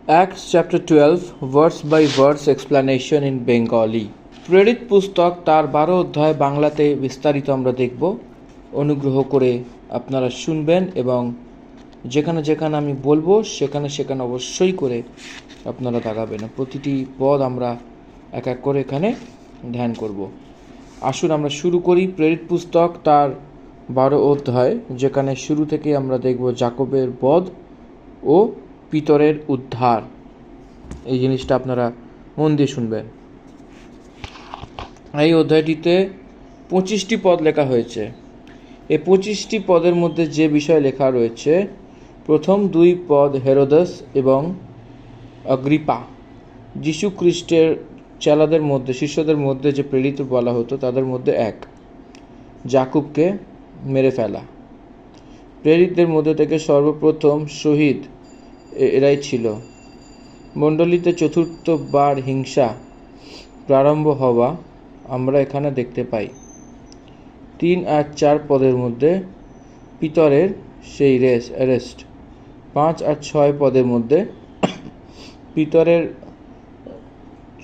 Acts chapter 12 verse by verse explanation in Bengali. প্রেরিত পুস্তক তার 12 অধ্যায় বাংলাতে বিস্তারিত আমরা দেখব। অনুগ্রহ করে আপনারা শুনবেন এবং যেখানে যেখানে আমি বলবো সেখানে সেখানে অবশ্যই করে আপনারা দাগাবেন। প্রতিটি পদ আমরা এক এক করে এখানে ধ্যান করব। আসুন আমরা শুরু করি। প্রেরিত পুস্তক তার 12 অধ্যায়, যেখানে শুরু থেকে আমরা দেখব যাকবের বধ ও পিতরের উদ্ধার। এই জিনিসটা আপনারা মন দিয়ে শুনবেন। এই অধ্যায়টিতে 25টি পদ লেখা হয়েছে। এই 25টি পদের মধ্যে যে বিষয় লেখা রয়েছে, প্রথম 2 পদ হেরোদেস এবং অগ্রিপা, যীশু খ্রিস্টের চেলাদের মধ্যে, শিষ্যদের মধ্যে যে প্রেরিত বলা হতো তাদের মধ্যে এক, যাকুবকে মেরে ফেলা। প্রেরিতদের মধ্যে থেকে সর্বপ্রথম শহীদ এরাই ছিল। মণ্ডলীতে চতুর্থবার হিংসা প্রারম্ভ হওয়া আমরা এখানে দেখতে পাই। 3 আর 4 পদের মধ্যে পিতরের সেই অ্যারেস্ট। 5 আর 6 পদের মধ্যে পিতরের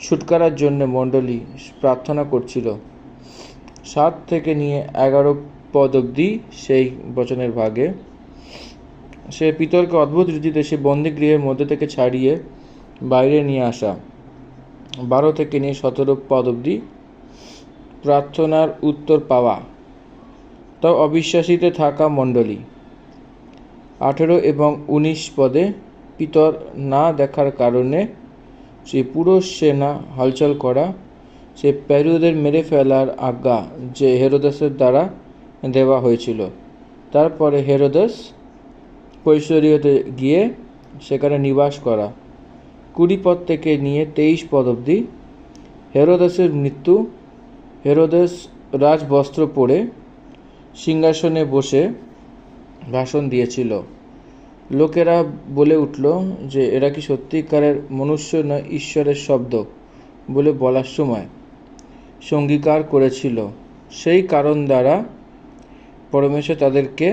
ছুটকারার জন্য মণ্ডলী প্রার্থনা করছিল। 7 থেকে নিয়ে 11 পদ অবধি সেই বচনের ভাগে সে পিতরকে অদ্ভুত রীতিতে সে বন্দিগৃহের মধ্যে থেকে ছাড়িয়ে বাইরে নিয়ে আসা। 12 থেকে নিয়ে 17 পদ অবধি প্রার্থনার উত্তর পাওয়া, তাও অবিশ্বাসীতে থাকা মণ্ডলী। 18 এবং 19 পদে পিতর না দেখার কারণে সেই পুরো সেনা হলচল করা, সে প্যারীয়দের মেরে ফেলার আজ্ঞা যে হেরোদেসের দ্বারা দেওয়া হয়েছিল। তারপরে হেরোদেস কৈশোরীয়তে গিয়ে সেখানে নিবাস করা। 20 পদ থেকে নিয়ে 23 পদ অবধি হেরোদেসের মৃত্যু। হেরোদেস রাজবস্ত্র পরে সিংহাসনে বসে ভাষণ দিয়েছিল। লোকেরা বলে উঠল যে এরা কি সত্যিকারের মনুষ্য নয় ঈশ্বরের শব্দ বলে বলার সময় সঙ্গীকার করেছিল। সেই কারণ দ্বারা পরমেশ্বর তাদেরকে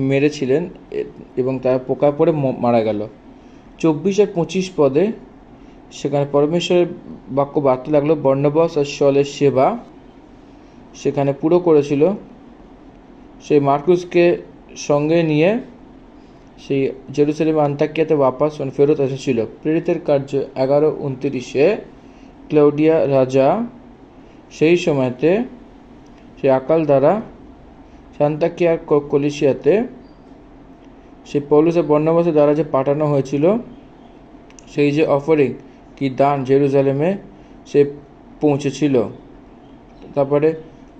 মেরেছিলেন এবং তারা পোকায় পড়ে মারা গেল। 24 আর 25 পদে সেখানে পরমেশ্বরের বাক্য বাড়তে লাগলো। বর্ণবাস আর শলের সেবা সেখানে পুরো করেছিল। সেই মার্কুসকে সঙ্গে নিয়ে সেই জেরুজালেম আন্তাকিয়াতে বাপাস ফেরত এসেছিল। প্রেরিতের কার্য 11:29 ক্লাউডিয়া রাজা সেই সময়তে সেই আকাল দ্বারা সান্তাকিয়ার কলিসিয়াতে সেই পৌলুসের বর্ণবাসের দ্বারা যে পাঠানো হয়েছিল সেই যে অফারিং কি দান জেরুজালেমে সে পৌঁছেছিল, তারপরে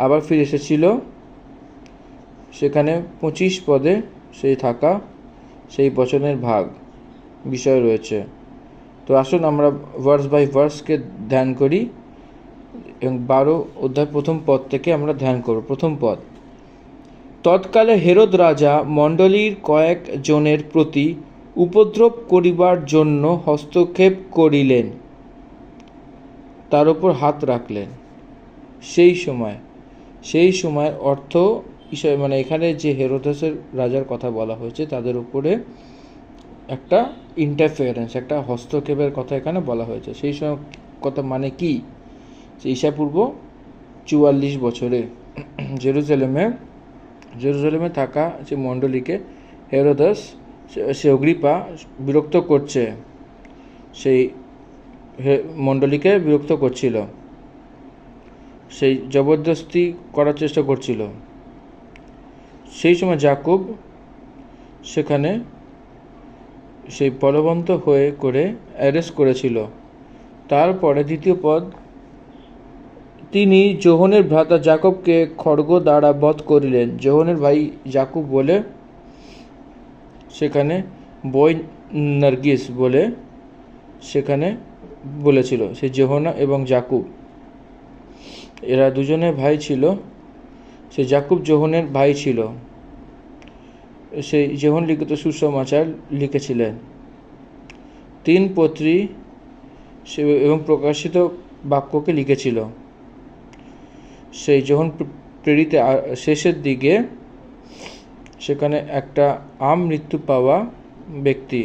আবার ফিরে এসেছিল। সেখানে 25 পদে সেই থাকা সেই বচনের ভাগ বিষয় রয়েছে। তো আসুন আমরা ভার্স বাই ভার্সকে ধ্যান করি এবং 12 অধ্যায় প্রথম পদ থেকে আমরা ধ্যান করব। প্রথম পদ, তৎকালে হেরোদ রাজা মণ্ডলীর কয়েক জনের প্রতি উপদ্রব করিবার জন্য হস্তক্ষেপ করিলেন, তার উপর হাত রাখলেন। সেই সময় অর্থ মানে এখানে যে হেরোদেসের রাজার কথা বলা হয়েছে তাদের উপরে একটা ইন্টারফেয়ারেন্স, একটা হস্তক্ষেপের কথা এখানে বলা হয়েছে। সেই সময় কথা মানে কি, ঈসাপূর্ব 44 বছরে জেরুজালেমে থাকা যে মণ্ডলীকে হেরোদেস সে অগ্রিপা বিরক্ত করছে, সেই মণ্ডলীকে বিরক্ত করছিল, সেই জবরদস্তি করার চেষ্টা করছিল। সেই সময় যাকুব সেখানে সেই বলবন্ত হয়ে করে অ্যারেস্ট করেছিল। তারপরে দ্বিতীয় পদ, তিনি যোহনের ভ্রাতা যাকবকে খড়গ দ্বারা বধ করিলেন। যোহনের ভাই যাকুব বলে সেখানে বই নার্গিস বলে সেখানে বলেছিল। সে যোহনা এবং যাকুব এরা দুজনে ভাই ছিল। সে যাকুব যোহনের ভাই ছিল। সেই যোহন লিখিত সুসমাচার লিখেছিলেন। 3 পত্রী এবং প্রকাশিত বাক্যকে লিখেছিল। সেই যোহন প্রেরিতে শেষের দিকে সেখানে একটা মৃত্যু পাওয়া ব্যক্তি,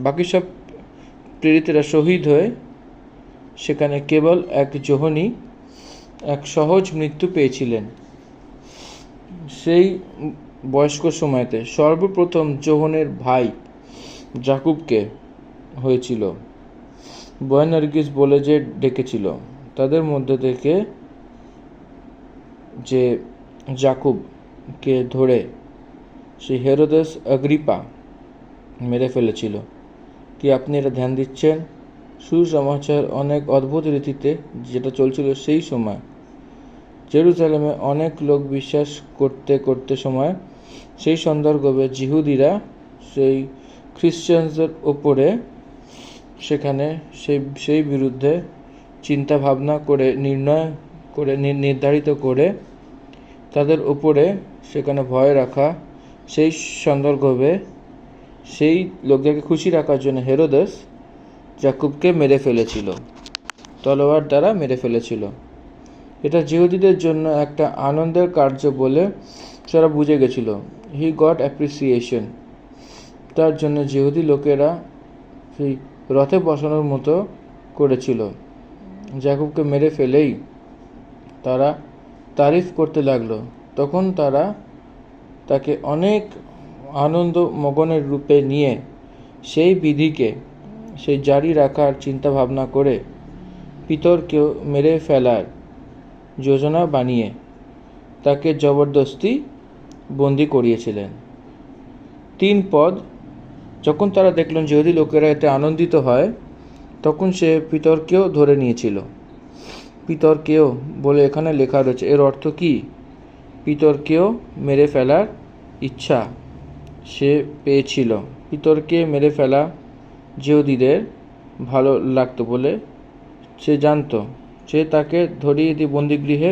বাকি সব প্রেরিতরা শহীদ হয়ে সেখানে কেবল এক যোহনী এক সহজ মৃত্যু পেয়েছিলেন। সেই বয়স্ক সময়তে সর্বপ্রথম যোহনের ভাই জাকুবকে হয়েছিল। বয়ানার্গিস বলে যে ডেকেছিল, তাদের মধ্যে থেকে যে জাকুবকে ধরে সেই হেরোদেস অ্যাগ্রিপা মেরে ফেলেছিল। কি আপনি এটা ধ্যান দিচ্ছেন? সুসমাচার অনেক অদ্ভুত রীতিতে যেটা চলছিল সেই সময় জেরুজালেমে অনেক লোক বিশ্বাস করতে করতে সময় সেই সন্দর্ভে জিহুদিরা সেই খ্রিশ্চানদের ওপরে সেখানে সেই বিরুদ্ধে চিন্তা ভাবনা করে নির্ধারিত করে তাদের উপরে সেখানে ভয় রাখা, সেই সন্দর্ভে সেই লোকদেরকে খুশি রাখার জন্য হেরোদেস জাকুবকে মেরে ফেলেছিল, তলোয়ার দ্বারা মেরে ফেলেছিল। এটা জিহুদিদের জন্য একটা আনন্দের কার্য বলে তারা বুঝে গেছিল। He got appreciation. তার জন্য জিহুদি লোকেরা সেই রথে বসানোর মতো করেছিল। জাকুবকে মেরে ফেলেই তারা তারিফ করতে লাগলো। তখন তারা তাকে অনেক আনন্দ মগনের রূপে নিয়ে সেই বিধিকে সেই জারি রাখার চিন্তা ভাবনা করে পিতরকেও মেরে ফেলার যোজনা বানিয়ে তাকে জবরদস্তি বন্দি করিয়েছিলেন। 3 পদ। যখন তারা দেখলেন জিহুদি লোকেরা এতে আনন্দিত হয়, তখন সে পিতরকেও ধরে নিয়েছিল। পিতরকেও বলে এখানে লেখা রয়েছে, এর অর্থ কি? পিতরকেও মেরে ফেলার ইচ্ছা সে পেয়েছিল। পিতরকে মেরে ফেলা জিহুদিদের ভালো লাগতো বলে সে জানত। সে তাকে ধরিয়ে দিয়ে বন্দিগৃহে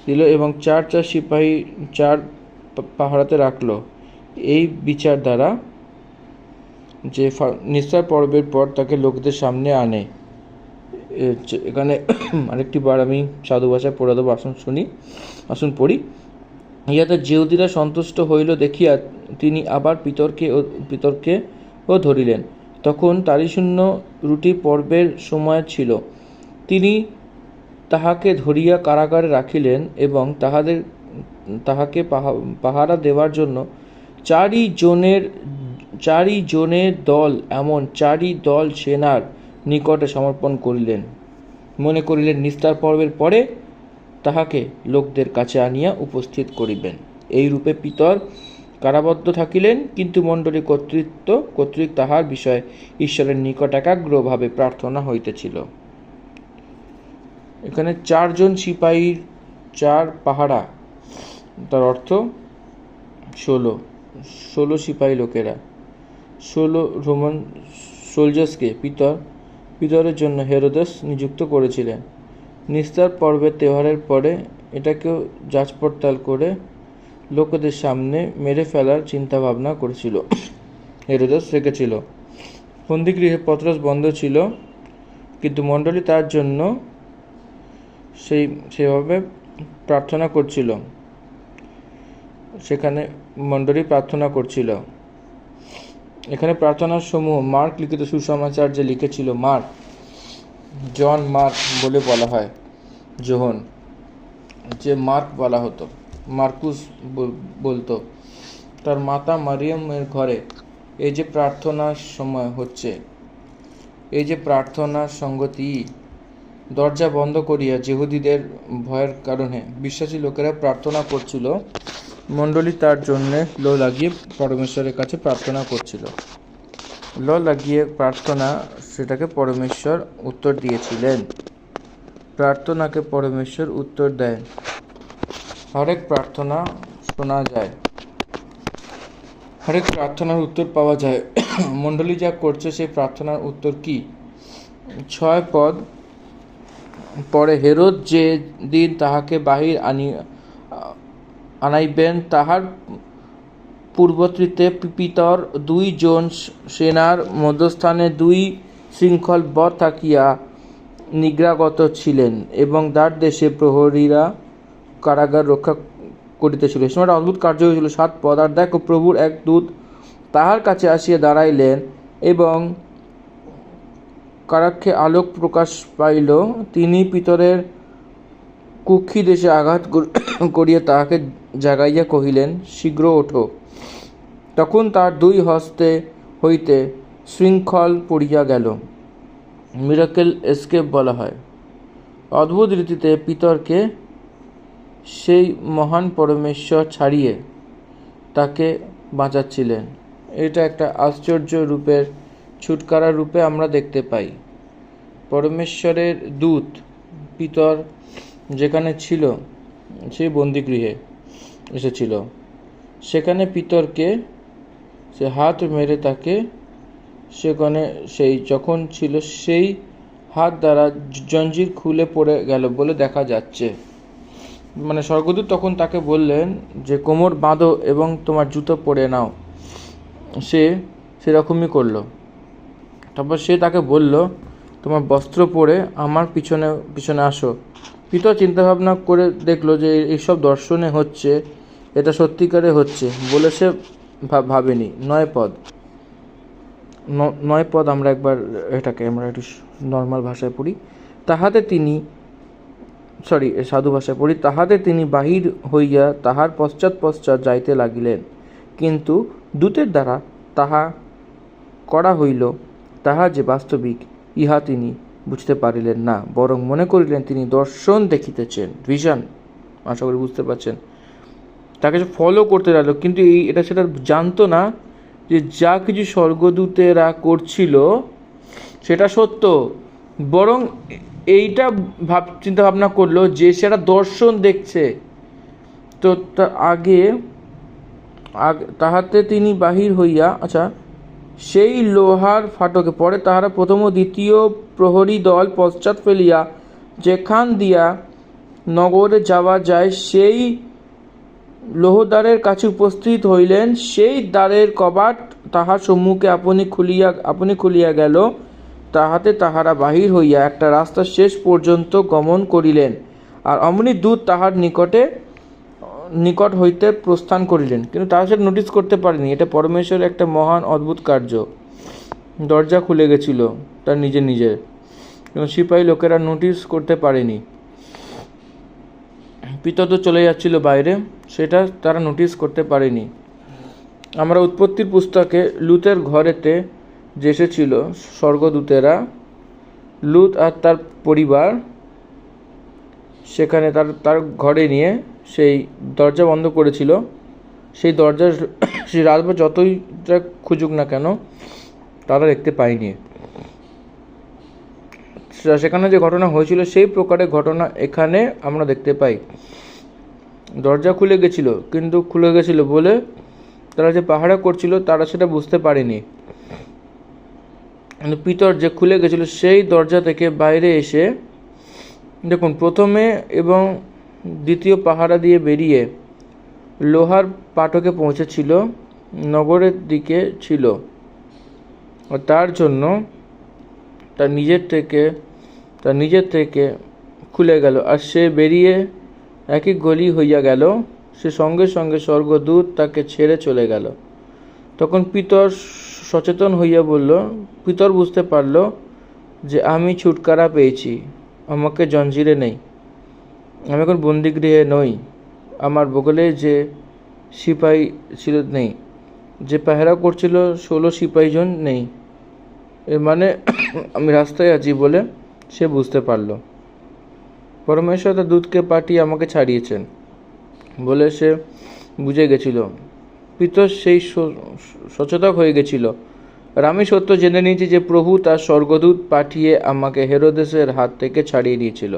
দিল এবং 4 সিপাহী 4 পাহারাতে রাখল। এই বিচার দ্বারা যে নিস্তার পর্বের পর তাকে লোকদের সামনে আনে। এখানে আরেকটি বার আমি সাধু ভাষায় পড়ে দেবো, আসুন পড়ি। ইহাতে জিহুদিরা সন্তুষ্ট হইল দেখিয়া তিনি আবার পিতরকেও ধরিলেন। তখন তারিশূন্য রুটি পর্বের সময় ছিল। তিনি তাহাকে ধরিয়া কারাগারে রাখিলেন এবং তাহাকে পাহারা দেওয়ার জন্য 4 জনের দল, এমন 4 দল সেনার নিকটে সমর্পণ করিলেন। মনে করিলেন নিস্তার পর্বের পরে তাহাকে লোকদের কাছে আনিয়া উপস্থিত করিবেন। এই রূপে পিতর কারাবদ্ধ থাকিলেন, কিন্তু মণ্ডলী কর্তৃক তাহার বিষয়ে ঈশ্বরের নিকট একাগ্রভাবে প্রার্থনা হইতেছিল। এখানে 4 জন সিপাহীর 4 পাহারা, তার অর্থ 16 সিপাহী লোকেরা, 16 রোমান সোলজার্সকে পিতরের জন্য হেরোদেস নিযুক্ত করেছিলেন। নিস্তার পর্বের তেহারের পরে এটাকেও যাচ পড়তাল করে লোকদের সামনে মেরে ফেলার চিন্তা ভাবনা করেছিল। হেরোদেস রেখেছিল। বন্দিগৃহে পত্রস বন্ধ ছিল, কিন্তু মণ্ডলী তার জন্য সেভাবে প্রার্থনা করছিল। সেখানে মণ্ডলী প্রার্থনা করছিল। এখানে প্রার্থনার সমূহ মার্ক লিখিত সুসমাচার যে লিখেছিল, জন মার্ক বলে বলা হয়। যোহন যে মার্ক বলা হতো, মার্কুস বলতো, তার মাতা মারিয়ামের ঘরে এই যে প্রার্থনার সময় হচ্ছে, এই যে প্রার্থনার সঙ্গতি, দরজা বন্ধ করিয়া জিহুদিদের ভয়ের কারণে বিশ্বাসী লোকেরা প্রার্থনা করছিল। মণ্ডলী তার জন্যে লো লাগিয়ে পরমেশ্বরের কাছে প্রার্থনা করছিল। লো লাগিয়ে প্রার্থনা, সেটাকে পরমেশ্বর উত্তর দিয়েছিলেন। প্রার্থনাকে পরমেশ্বর উত্তর দেয়। হরেক প্রার্থনা শোনা যায়, হরেক প্রার্থনার উত্তর পাওয়া যায়। মণ্ডলী যা করছে সেই প্রার্থনার উত্তর কি? 6 পদ। পরে হেরোদ যে দিন তাহাকে বাহির আনাইবেন, তাহার পূর্বতৃতে পিতর 2 জন সেনার মধ্যস্থানে 2 শৃঙ্খলবদ্ধ থাকিয়া নিদ্রাগত ছিলেন এবং দ্বার দেশে প্রহরীরা কারাগার রক্ষা করিতেছিল। সময় অদ্ভুত কার্য হয়েছিল। 7 পদ। আর দেখো, প্রভুর এক দূত তাহার কাছে আসিয়া দাঁড়াইলেন এবং কারাক্ষে আলোক প্রকাশ পাইল, তিনি পিতরের কুক্ষি দেশে আঘাত করিয়া তাহাকে জাগাইয়া কহিলেন, শীঘ্র ওঠো। তখন তার দুই হস্তে হইতে শৃঙ্খল পড়িয়া গেল। মিরাকেল এস্কেপ বলা হয়। অদ্ভুত রীতিতে পিতরকে সেই মহান পরমেশ্বর ছাড়িয়ে তাকে বাঁচাচ্ছিলেন। এটা একটা আশ্চর্য রূপের ছুটকারা রূপে আমরা দেখতে পাই। পরমেশ্বরের দূত পিতর যেখানে ছিল সেই বন্দিগৃহে এসেছিল, সেখানে পিতরকে সে হাত মেরে তাকে সেখানে সেই যখন ছিল সেই হাত দ্বারা জঞ্জির খুলে পড়ে গেল বলে দেখা যাচ্ছে। মানে স্বর্গদূত তখন তাকে বললেন যে কোমর বাঁধো এবং তোমার জুতো পরে নাও। সে সেরকমই করলো। তারপর সে তাকে বলল, তোমার বস্ত্র পরে আমার পিছনে পিছনে আসো। পিতর চিন্তাভাবনা করে দেখলো যে এইসব দর্শনে হচ্ছে, এটা সত্যিকারে হচ্ছে বলে সে ভাবেনি। 9 পদ আমরা একবার এটাকে আমরা একটু নর্মাল ভাষায় পড়ি। সাধু ভাষায় পড়ি। তাহাতে তিনি বাহির হইয়া তাহার পশ্চাৎ পশ্চাৎ যাইতে লাগিলেন, কিন্তু দূতের দ্বারা তাহা করা হইল তাহা যে বাস্তবিক ইহা তিনি বুঝতে পারিলেন না, বরং মনে করিলেন তিনি দর্শন দেখিতেছেন, ভিশন। আশা করি বুঝতে পারছেন। তাকে ফলো করতে লাগলো, কিন্তু এটা সেটা জানতো না যে যা কিছু স্বর্গদূতেরা করছিল সেটা সত্য, বরং এইটা চিন্তা ভাবনা করলো যে সেটা দর্শন দেখছে। তো আগে তাহাতে তিনি বাহির হইয়া সেই লোহার ফাটকে পরে তাহারা প্রথম ও দ্বিতীয় প্রহরী দল পশ্চাৎ ফেলিয়া যেখান দিয়া নগরে যাওয়া যায় সেই লোহদ্বারের কাছে উপস্থিত হইলেন। সেই দ্বারের কবাট তাহার সম্মুখে আপনি খুলিয়া গেল। তাহাতে তাহারা বাহির হইয়া একটা রাস্তার শেষ পর্যন্ত গমন করিলেন, আর অমনি দূত তাহার নিকট হইতে প্রস্থান করিলেন। কিন্তু তারা সেটা নোটিস করতে পারেনি। এটা পরমেশ্বরের একটা মহান অদ্ভুত কার্য। দরজা খুলে গেছিল তার নিজের, কিন্তু সিপাহী লোকেরা নোটিস করতে পারেনি। পিতর তো চলে যাচ্ছিল বাইরে, সেটা তারা নোটিস করতে পারেনি। আমরা উৎপত্তির পুস্তকে লুতের ঘরেতে যে এসেছিল স্বর্গদূতেরা, লুত আর তার পরিবার, সেখানে তার ঘরে নিয়ে সেই দরজা বন্ধ করেছিল। সেই দরজার সেই রাতভর যতই খুঁজুক না কেন তারা দেখতে পায়নি। সেখানে যে ঘটনা হয়েছিল সেই প্রকারের ঘটনা এখানে আমরা দেখতে পাই। দরজা খুলে গেছিল, কিন্তু খুলে গেছিল বলে তারা যে পাহারা করছিল তারা সেটা বুঝতে পারেনি। কিন্তু পিতর যে খুলে গেছিল সেই দরজা থেকে বাইরে এসে দেখুন, প্রথমে এবং দ্বিতীয় পাহারা দিয়ে বেরিয়ে লোহার পাটকে পৌঁছেছিল, নগরের দিকে ছিল। আর তার জন্য তার নিজের থেকে খুলে গেল, আর সে বেরিয়ে একই গলি হইয়া গেল। সে সঙ্গে সঙ্গে স্বর্গদূত তাকে ছেড়ে চলে গেল। তখন পিতর সচেতন হইয়া বলল, পিতর বুঝতে পারল যে আমি ছুটকারা পেয়েছি, আমাকে জঞ্জিরে নেই, আমি এখন বন্দিগৃহে নই, আমার বগলে যে সিপাহী ছিল নেই, যে পাহারা করছিল 16 সিপাহীজন নেই, এর মানে আমি রাস্তায় আছি বলে সে বুঝতে পারল। পরমেশ্বর তার দূতকে পাঠিয়ে আমাকে ছাড়িয়েছেন বলে সে বুঝে গেছিল। পিতর সেই সচেতক হয়ে গেছিল। আর আমি সত্য জেনে নিয়েছি যে প্রভু তার স্বর্গদূত পাঠিয়ে আমাকে হেরোদেসের হাত থেকে ছাড়িয়ে দিয়েছিল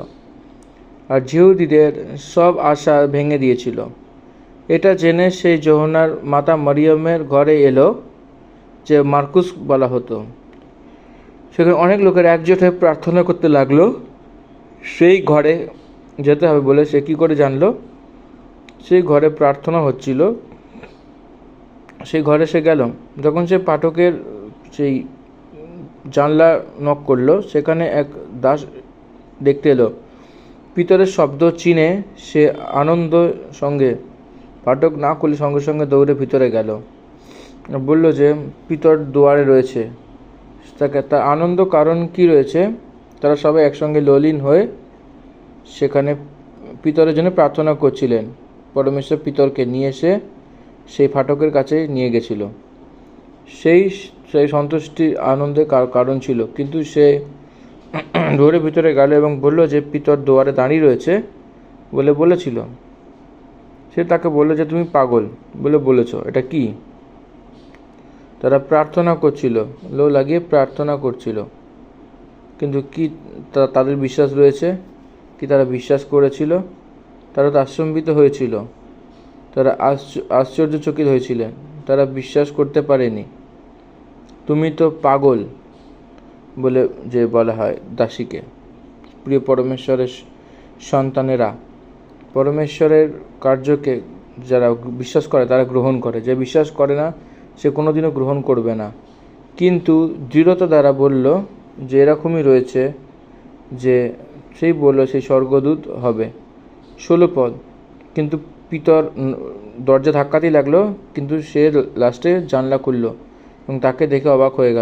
আর জিহুদীদের সব আশা ভেঙে দিয়েছিল। এটা জেনে সেই যোহনার মাতা মরিয়মের ঘরে এলো, যে মার্কুস বলা হতো। সেখানে অনেক লোকের একজোট হয়ে প্রার্থনা করতে লাগলো। সেই ঘরে যেতে হবে বলে সে কী করে জানলো? সেই ঘরে প্রার্থনা হচ্ছিল, সেই ঘরে সে গেল। যখন সে পাঠকের সেই জানলা নক করলো, সেখানে এক দাস দেখতে এলো। পিতরের শব্দ চিনে সে আনন্দ সঙ্গে পাঠক না খুলে সঙ্গে সঙ্গে দৌড়ে ভিতরে গেল, বলল যে পিতর দুয়ারে রয়েছে, তার আনন্দ কারণ কি রয়েছে, তারা সবাই একসঙ্গে ললিন হয়ে সেখানে পিতরের জন্য প্রার্থনা করছিলেন। পরমেশ্বর পিতরকে নিয়ে এসে সেই ফাটকের কাছে নিয়ে গেছিল। সেই সেই সন্তুষ্টির আনন্দের কারণ ছিল। কিন্তু সে দুয়ারের ভিতরে গেল এবং বলল যে পিতর দুয়ারে দাঁড়িয়ে রয়েছে বলেছিল। সে তাকে বলল যে তুমি পাগল বলেছ, এটা কি? তারা প্রার্থনা করছিল, লো লাগিয়ে প্রার্থনা করছিল। কিন্তু কি তাদের বিশ্বাস রয়েছে? কি তারা বিশ্বাস করেছিল? তারা তো আশ্চর্যিত হয়েছিল, তারা আশ্চর্যচকিত হয়েছিলেন, তারা বিশ্বাস করতে পারেনি। তুমি তো পাগল বলে যে বলা হয় দাসীকে। প্রিয় পরমেশ্বরের সন্তানেরা, পরমেশ্বরের কার্যকে যারা বিশ্বাস করে তারা গ্রহণ করে, যে বিশ্বাস করে না সে কোনোদিনও গ্রহণ করবে না। কিন্তু দৃঢ়তা দ্বারা বলল যে এরকমই রয়েছে, যে সেই বলল সেই স্বর্গদূত হবে। 16 পদ। কিন্তু পিতর দরজা ধাক্কাতেই লাগলো, কিন্তু সে লাস্টে জানলা খুলল এবং তাকে দেখে অবাক হয়ে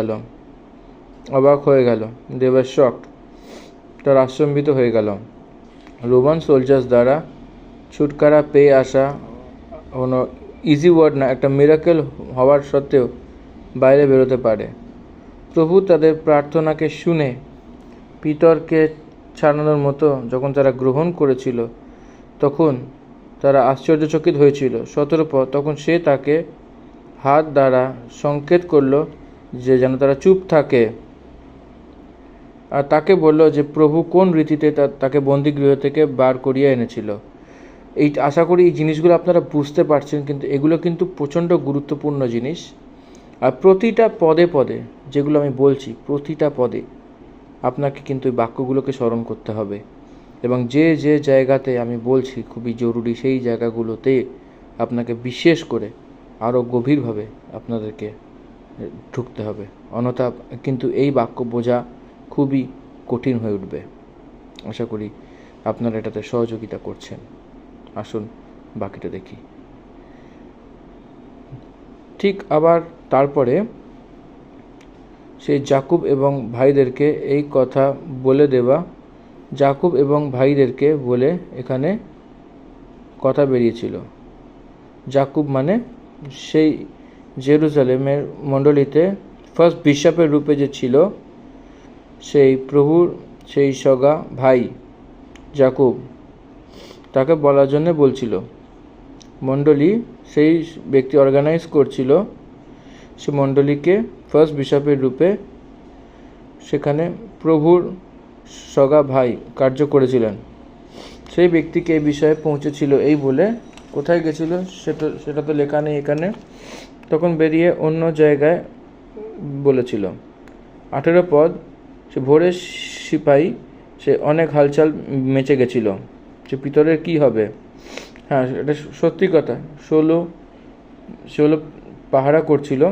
গেল। They were shocked. তারা আশ্চর্যিত হয়ে গেল। রোমান সোলজার্স দ্বারা ছুটকারা পেয়ে আসা কোনো ইজি ওয়ার্ড না, একটা মিরাকেল হওয়ার সত্ত্বেও বাইরে বেরোতে পারে। প্রভু তাদের প্রার্থনাকে শুনে পিতরকে ছাড়ানোর মতো যখন তারা গ্রহণ করেছিল, তখন তারা আশ্চর্যচকিত হয়েছিল। 17 পদ। তখন সে তাকে হাত দ্বারা সংকেত করল যে যেন তারা চুপ থাকে, আর তাকে বলল যে প্রভু কোন রীতিতে তাকে বন্দিগৃহ থেকে বার করিয়ে এনেছিল। আশা করি এই জিনিসগুলো আপনারা বুঝতে পারছেন, কিন্তু এগুলো কিন্তু প্রচণ্ড গুরুত্বপূর্ণ জিনিস। আর প্রতিটা পদে পদে যেগুলো আমি বলছি, প্রতিটা পদে আপনাকে কিন্তু এই বাক্যগুলোকে স্মরণ করতে হবে, এবং যে যে জায়গাতে আমি বলছি খুবই জরুরি সেই জায়গাগুলোতে আপনাকে বিশেষ করে আরও গভীরভাবে আপনাদেরকে ঢুকতে হবে। অন্যথা কিন্তু এই বাক্য বোঝা খুবই কঠিন হয়ে উঠবে। আশা করি আপনারা এটাতে সহযোগিতা করছেন। আসুন বাকিটা দেখি। ঠিক আবার তারপরে সেই যাকুব এবং ভাইদেরকে এই কথা বলে দেওয়া, যাকুব এবং ভাইদেরকে বলে এখানে কথা বেরিয়েছিল। যাকুব মানে সেই জেরুজালেমের মণ্ডলীতে ফার্স্ট বিশপের রূপে যে ছিল, সেই প্রভুর সেই সগা ভাই যাকুব, তাকে বলার জন্য বলছিল। মণ্ডলী সেই ব্যক্তি অর্গানাইজ করছিল, সে মণ্ডলীকে ফার্স্ট বিশপের রূপে সেখানে প্রভুর সগা ভাই কার্য করেছিলেন। সেই ব্যক্তিকে এই বিষয়ে পৌঁছেছিল এই বলে, কোথায় গেছিল সেটা তো লেখা নেই এখানে, তখন বেরিয়ে অন্য জায়গায় বলেছিল। 18 পদ। সে ভোরের সিপাহী, সে অনেক হালচাল মেচে গেছিল, সে পিতরের কি হবে। হ্যাঁ, এটা সত্যি কথা। 16 পাহারা করছিল,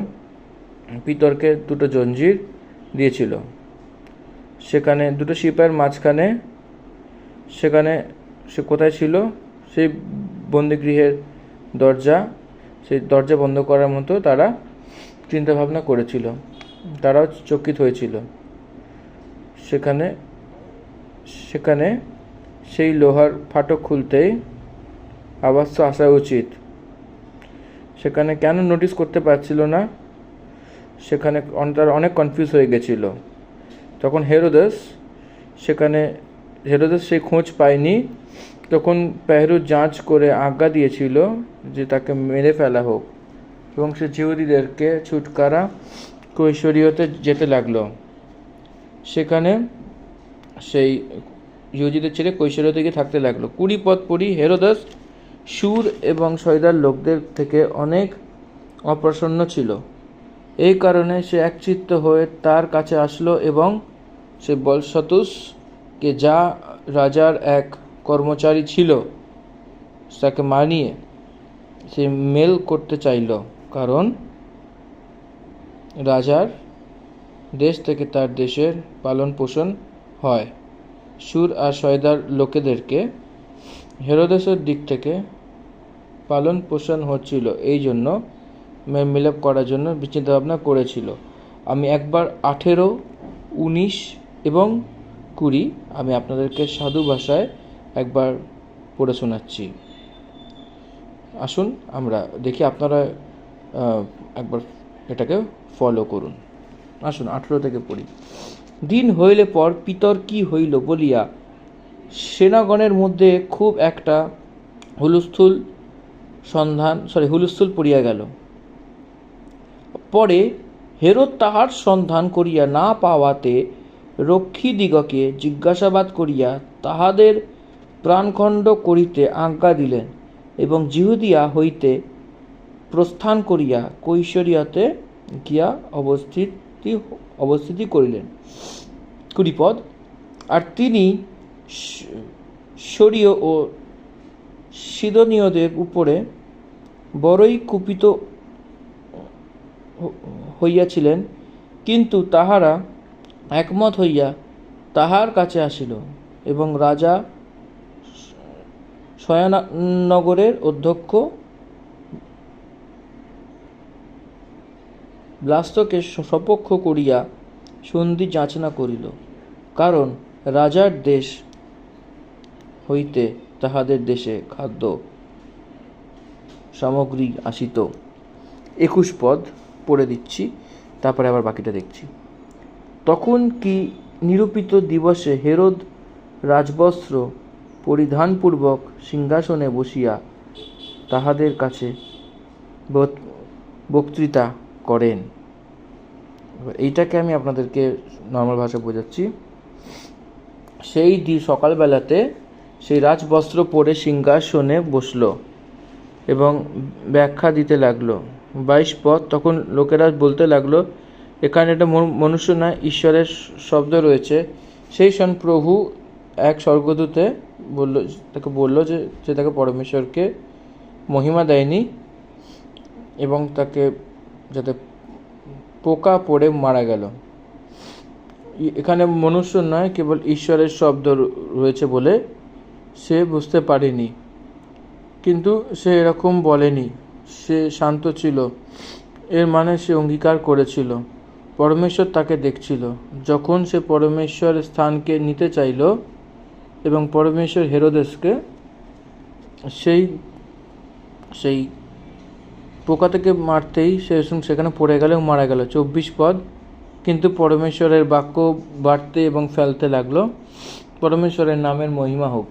পিতরকে 2টো জঞ্জির দিয়েছিল। সেখানে 2টো সিপাহীর মাঝখানে, সেখানে সে কোথায় ছিল? সেই বন্দিগৃহের দরজা, সেই দরজা বন্ধ করার মতো তারা চিন্তাভাবনা করেছিল, তারাও চকিত হয়েছিল। সেখানে সেই লোহার ফাটক খুলতেই আওয়াজ তো আসা উচিত। সেখানে কেন নোটিস করতে পারছিল না? সেখানে তারা অনেক কনফিউজ হয়ে গেছিল। তখন হেরোদেস সেই খোঁজ পায়নি, তখন পেহরু যাঞ্চ করে আজ্ঞা দিয়েছিল যে তাকে মেরে ফেলা হোক, এবং সে জিহুদীদেরকে ছুটকারা কৈশোরীয়তে যেতে লাগলো। সেখানে সেই ইহুদিদের ছেড়ে কৈশোরীয়তে গিয়ে থাকতে লাগলো। 20 পদ পড়ি। হেরোদেস সুর এবং সয়দার লোকদের থেকে অনেক অপ্রসন্ন ছিল, এই কারণে সে একচিত্ত হয়ে তার কাছে আসলো এবং সে বলসতুসকে, যা রাজার এক কর্মচারী ছিল, তাকে মানিয়ে সে মেল করতে চাইল, কারণ রাজার দেশ থেকে তার দেশের পালন পোষণ হয়। সুর আর সয়দার লোকেদেরকে হেরোদেসের দিক থেকে পালন পোষণ হচ্ছিল, এই জন্য মেলমিলাপ করার জন্য চিন্তাভাবনা করেছিল। আমি একবার 18, 19 এবং 20 আমি আপনাদেরকে সাধু ভাষায় একবার পড়ে শোনাচ্ছি। আসুন আমরা দেখি, আপনারা একবার এটাকে ফলো করুন। আসুন 18 থেকে পড়ি। দিন হইলে পর পিতর কি হইল বলিয়া সেনাগণের মধ্যে খুব একটা হুলস্থুল পড়িয়া গেল। পরে হেরোদ তাহার সন্ধান করিয়া না পাওয়াতে রক্ষীদিগকে জিজ্ঞাসাবাদ করিয়া তাহাদের প্রাণখণ্ড করিতে আজ্ঞা দিলেন এবং জিহুদিয়া হইতে প্রস্থান করিয়া কৈশরিয়াতে গিয়া অবস্থিতি করিলেন। 20 পদ। আর তিনি শরীয় ও সিদনীয়দের উপরে বড়ই কুপিত হইয়াছিলেন, কিন্তু তাহারা একমত হইয়া তাহার কাছে আসিল এবং রাজা শয়নগরের অধ্যক্ষ ব্লাস্তকে সপক্ষ করিয়া সন্ধি যাচনা করিল, কারণ রাজার দেশ হইতে তাহাদের দেশে খাদ্য সামগ্রী আসিত। 21 পদ পড়ে দিচ্ছি, তারপরে আবার বাকিটা দেখছি। তখন কি নিরূপিত দিবসে হেরোদ রাজবস্ত্র পরিধানপূর্বক সিংহাসনে বসিয়া তাহাদের কাছে বক্তৃতা করেন। এইটাকে আমি আপনাদেরকে নর্মাল ভাষা বোঝাচ্ছি। সেই সকালবেলাতে সেই রাজবস্ত্র পরে সিংহাসনে বসল এবং ব্যাখ্যা দিতে লাগলো। 22 পদ। তখন লোকেরা বলতে লাগলো, এখানে একটা মনুষ্য নয়, ঈশ্বরের শব্দ রয়েছে। সেই সন প্রভু এক স্বর্গদূতে তাকে বলল যে তাকে পরমেশ্বরকে মহিমা দেয়নি এবং তাকে যাতে পোকা পড়ে মারা গেল। এখানে মনুষ্য নয়, কেবল ঈশ্বরের শব্দ রয়েছে বলে সে বুঝতে পারেনি, কিন্তু সে এরকম বলেনি, সে শান্ত ছিল। এর মানে সে অঙ্গীকার করেছিল, পরমেশ্বর তাকে দেখছিল। যখন সে পরমেশ্বরের স্থানকে নিতে চাইল এবং পরমেশ্বর হেরোদেসকে সেই পোকা থেকে মারতেই সে সেখানে পড়ে গেল এবং মারা গেল। 24 পদ। কিন্তু পরমেশ্বরের বাক্য বাড়তে এবং ফেলতে লাগলো। পরমেশ্বরের নামের মহিমা হোক।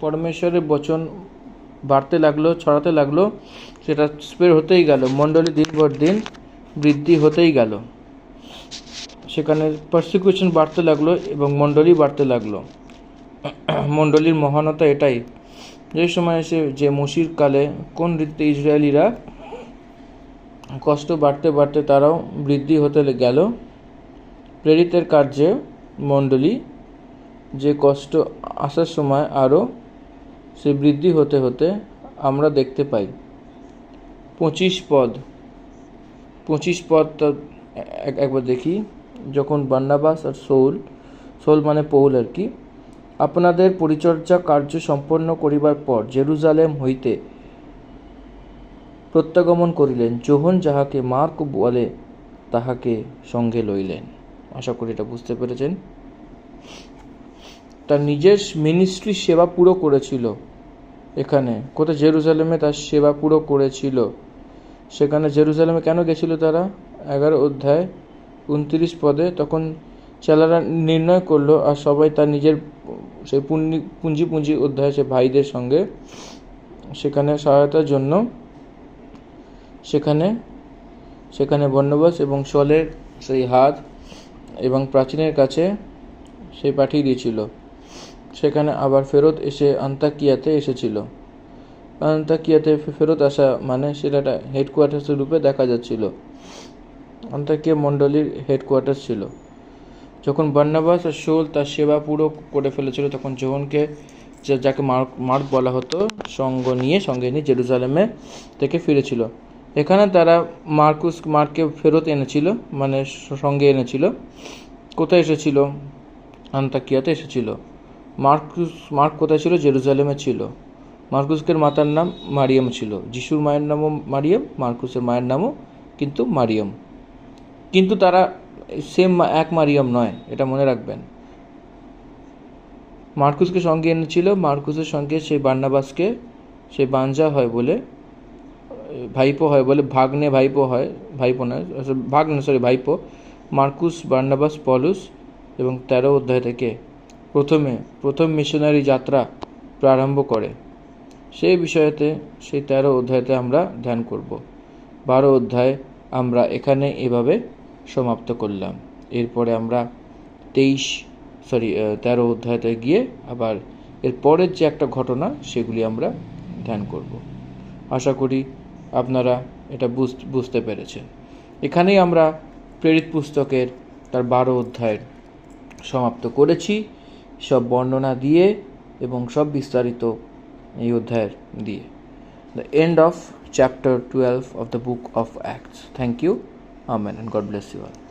পরমেশ্বরের বচন বাড়তে লাগলো, ছড়াতে লাগলো, সেটা স্প্রেড হতেই গেল। মণ্ডলী দিন পর দিন বৃদ্ধি হতেই গেল। সেখানে পারসিকিউশন বাড়তে লাগলো এবং মণ্ডলী বাড়তে লাগলো। মণ্ডলীর মহানতা এটাই, যে সময় এসে যে মসির কালে কোন রীতিতে ইসরায়েলিরা কষ্ট বাড়তে বাড়তে তারাও বৃদ্ধি হতে গেল। প্রেরিতের কার্যে মণ্ডলী যে কষ্ট আসার সময় আরও সে বৃদ্ধি হতে হতে আমরা দেখতে পাই। 25 পদ। 25 পদ একবার দেখি। যখন বার্নাবাস আর সৌল মানে পৌল আর কি, আপনাদের পরিচর্যা কার্য সম্পন্ন করিবার পর জেরুজালেম হইতে প্রত্যাগমন করিলেন। যোহন যাহাকে মার্ক বলে তাহাকে সঙ্গে লইলেন। আশা করি এটা বুঝতে পেরেছেন। তার নিজের মিনিস্ট্রি সেবা পুরো করেছিল এখানে। কোথায়? জেরুজালেমে তার সেবা পুরো করেছিল। সেখানে জেরুজালেমে কেন গেছিল তারা? 11 অধ্যায় 29 পদে। তখন চেলারা নির্ণয় করলো আর সবাই তার নিজের সেই পুঞ্জি অধ্যায় সে ভাইদের সঙ্গে সেখানে সহায়তার জন্য সেখানে বর্ণবাস এবং শলের সেই হাত এবং প্রাচীনের কাছে সে পাঠিয়ে দিয়েছিল। সেখানে আবার ফেরত এসে আন্তাকিয়াতে এসেছিল। আন্তাকিয়াতে ফেরত আসা মানে সেটা একটা হেডকোয়ার্টার্সের রূপে দেখা যাচ্ছিল। আন্তাকিয়া মণ্ডলীর হেডকোয়ার্টার্স ছিল। যখন বার্নাবাস আর শৌল তার সেবা পুরো করে ফেলেছিল, তখন যোহনকে, যাকে মার্ক বলা হতো, সঙ্গে নিয়ে জেরুজালেমে থেকে ফিরেছিল। এখানে তারা মার্ককে ফেরত এনেছিল, মানে সঙ্গে এনেছিল। কোথায় এসেছিল? আন্তাকিয়াতে এসেছিল। মার্ক কোথায় ছিল? জেরুজালেমে ছিল। মার্কুসের মাতার নাম মারিয়াম ছিল। যিশুর মায়ের নামও মারিয়াম, মার্কুসের মায়ের নামও কিন্তু মারিয়াম। কিন্তু তারা সেম এক মারিয়াম নয়, এটা মনে রাখবেন। মার্কুসকে সঙ্গে এনেছিল, মার্কুসের সঙ্গে সেই বার্নাবাসকে, সে বাঞ্জা হয় বলে, ভাইপো হয় বলে, ভাগ্নে ভাইপো হয়, ভাইপো নয়, ভাগ্নে, সরি, ভাইপো মার্কুস বার্নাবাস পলুস, এবং 13 অধ্যায় থেকে প্রথম মিশনারি যাত্রা প্রারম্ভ করে, সেই বিষয়েতে সেই 13 অধ্যায়তে আমরা ধ্যান করব। 12 অধ্যায় আমরা এখানে এভাবে সমাপ্ত করলাম। এরপরে আমরা 13 অধ্যায়তে গিয়ে আবার এর পরের যে একটা ঘটনা সেগুলি আমরা ধ্যান করব। আশা করি আপনারা এটা বুঝতে পেরেছেন। এখানেই আমরা প্রেরিত পুস্তকের তার 12 অধ্যায়ের সমাপ্ত করেছি, সব বর্ণনা দিয়ে এবং সব বিস্তারিত এই অধ্যায়ের দিয়ে। The end of chapter 12 of the book of Acts. Thank you. Amen and God bless you all.